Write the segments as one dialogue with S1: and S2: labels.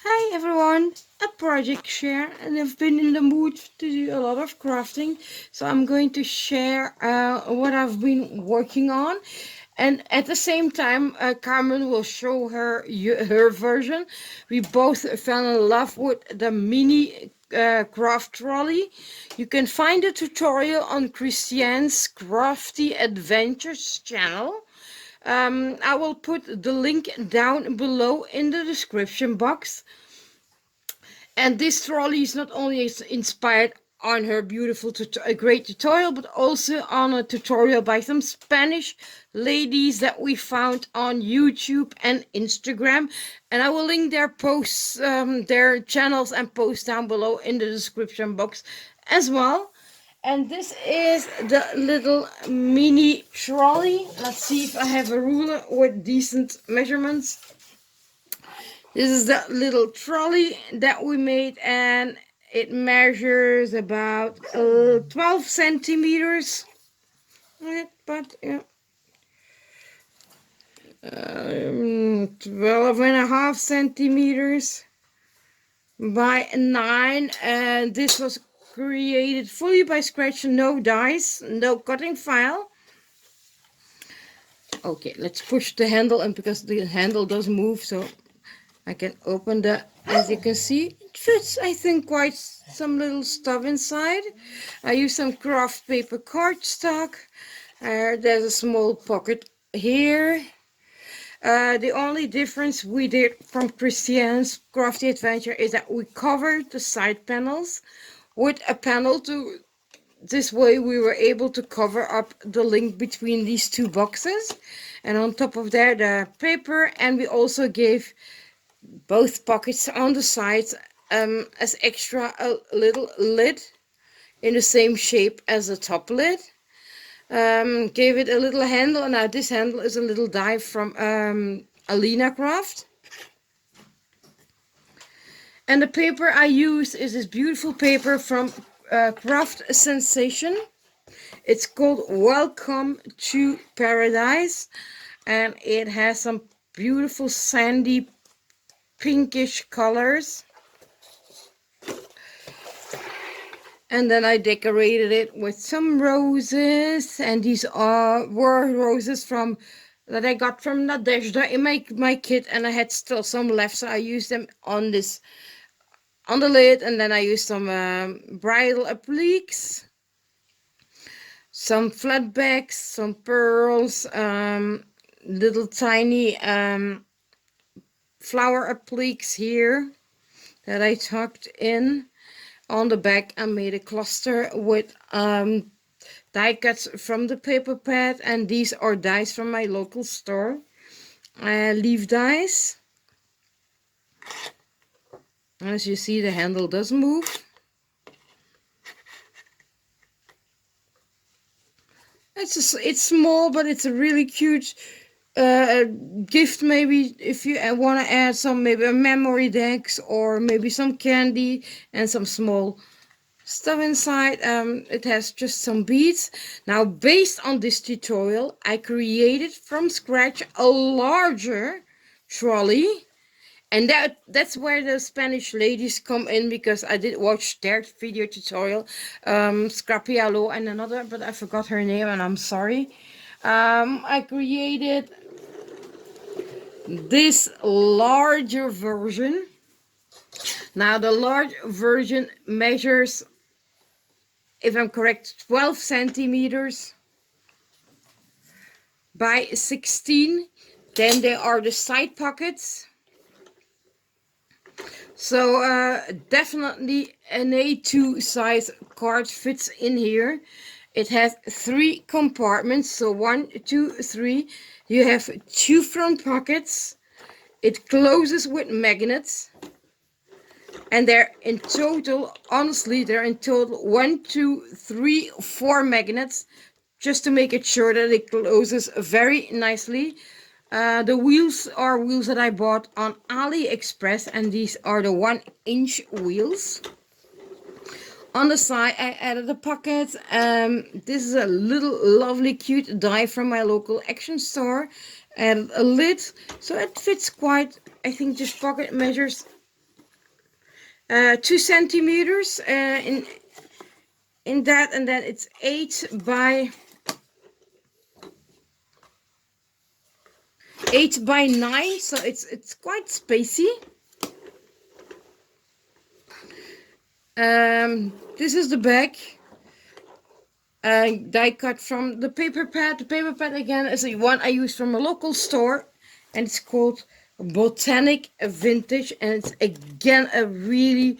S1: Hi everyone, a project share, and I've been in the mood to do a lot of crafting, so I'm going to share what I've been working on, and at the same time Carmen will show her version. We both fell in love with the mini craft trolley. You can find a tutorial on Kristiannes Crafty Adventures channel. I will put the link down below in the description box. And this trolley is not only inspired on her beautiful, a great tutorial, but also on a tutorial by some Spanish ladies that we found on YouTube and Instagram. And I will link their posts, their channels and posts down below in the description box as well. And this is the little mini trolley. Let's see if I have a ruler with decent measurements. This is the little trolley that we made, and it measures about 12 centimeters. But yeah, 12 and a half centimeters by 9. And this was created fully by scratch, no dies, no cutting file. Okay, let's push the handle, and because the handle does move, so I can open that. As you can see, it fits, I think, quite some little stuff inside. I use some craft paper cardstock. There's a small pocket here. The only difference we did from Kristiannes Crafty Adventure is that we covered the side panels with a panel to this way we were able to cover up the link between these two boxes, and on top of that the paper, and we also gave both pockets on the sides as extra a little lid in the same shape as the top lid. Gave it a little handle. Now this handle is a little die from Alina Craft. And the paper I use is this beautiful paper from Craft Sensation. It's called Welcome to Paradise, and it has some beautiful sandy pinkish colors. And then I decorated it with some roses, and these were roses from that I got from Nadezhda in my kit, and I had still some left, so I used them on the lid. And then I used some bridal appliques, some flat backs, some pearls, little tiny flower appliques here that I tucked in. On the back I made a cluster with die cuts from the paper pad, and these are dies from my local store, leaf dies. As you see, the handle does move. It's small, but it's a really cute gift, maybe if you want to add some, maybe a memory decks or maybe some candy and some small stuff inside. It has just some beads. Now, based on this tutorial, I created from scratch a larger trolley, and that's where the Spanish ladies come in, because I did watch their video tutorial, Scrapialo and another, but I forgot her name and I'm sorry. I created this larger version. Now the large version measures, if I'm correct, 12 centimeters by 16. Then there are the side pockets. So definitely an A2 size card fits in here. It has 3 compartments, so 1, 2, 3. You have 2 front pockets. It closes with magnets. And they're in total, honestly, they're in total 1, 2, 3, 4 magnets, just to make it sure that it closes very nicely. The wheels are wheels that I bought on AliExpress, and these are the 1-inch wheels. On the side I added a pocket. This is a little lovely cute die from my local action store. Added a lid, so it fits quite, I think this pocket measures 2 centimeters in that, and then it's 8 by 9, so it's quite spacey. This is the back. Die cut from the paper pad. The paper pad again is the one I use from a local store, and it's called Botanic Vintage, and it's again a really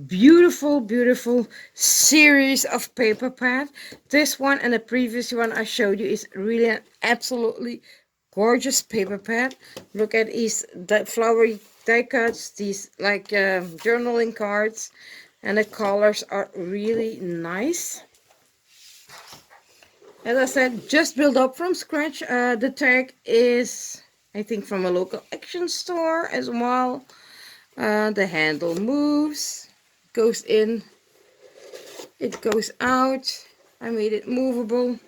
S1: beautiful series of paper pad. This one and the previous one I showed you is really an absolutely gorgeous paper pad. Look at these flowery die cuts, these like journaling cards, and the colors are really nice. As I said, just built up from scratch. The tag is, I think, from a local action store as well. The handle moves, goes in, it goes out. I made it movable.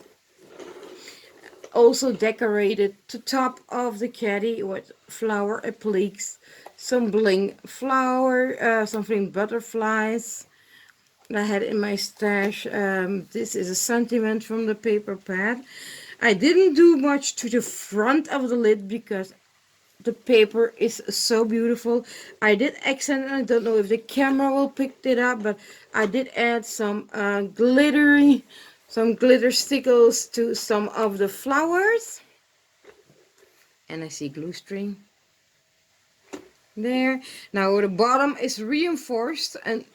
S1: Also decorated the top of the caddy with flower appliques, some bling flower, something butterflies I had in my stash. This is a sentiment from the paper pad. I didn't do much to the front of the lid because the paper is so beautiful. I did accent, I don't know if the camera will pick it up, but I did add some glitter stickles to some of the flowers. And I see glue string there. Now the bottom is reinforced, and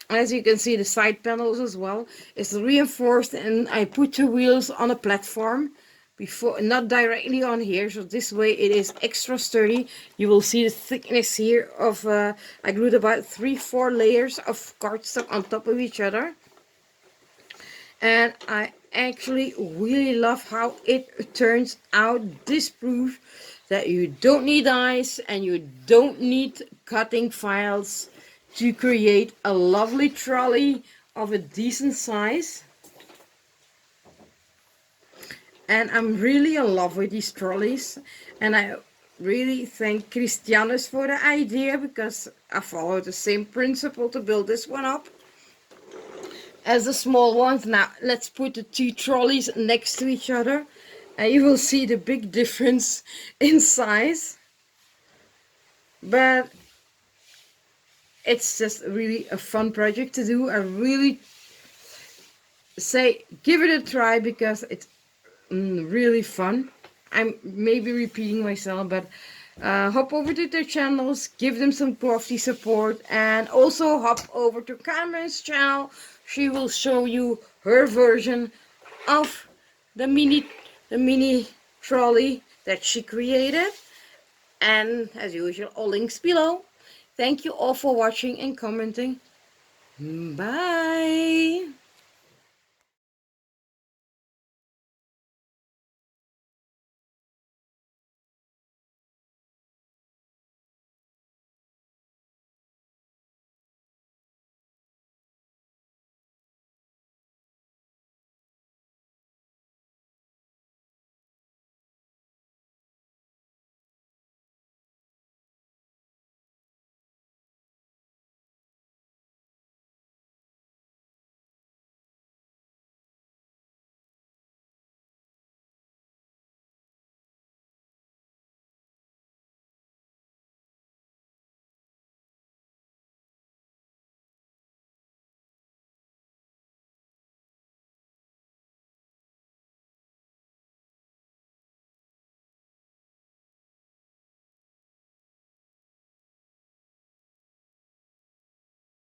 S1: as you can see, the side panels as well is reinforced, and I put the wheels on a platform before, not directly on here, so this way it is extra sturdy. You will see the thickness here of I glued about 3-4 layers of cardstock on top of each other, and I actually really love how it turns out. This proves that you don't need dies and you don't need cutting files to create a lovely trolley of a decent size. And I'm really in love with these trolleys, and I really thank Kristiannes for the idea, because I followed the same principle to build this one up as the small ones. Now let's put the two trolleys next to each other and you will see the big difference in size. But it's just really a fun project to do. I really say give it a try because it's really fun. I'm maybe repeating myself, but hop over to their channels, give them some crafty support, and also hop over to Carmen's channel. She will show you her version of the mini trolley that she created. And as usual, all links below. Thank you all for watching and commenting. Bye.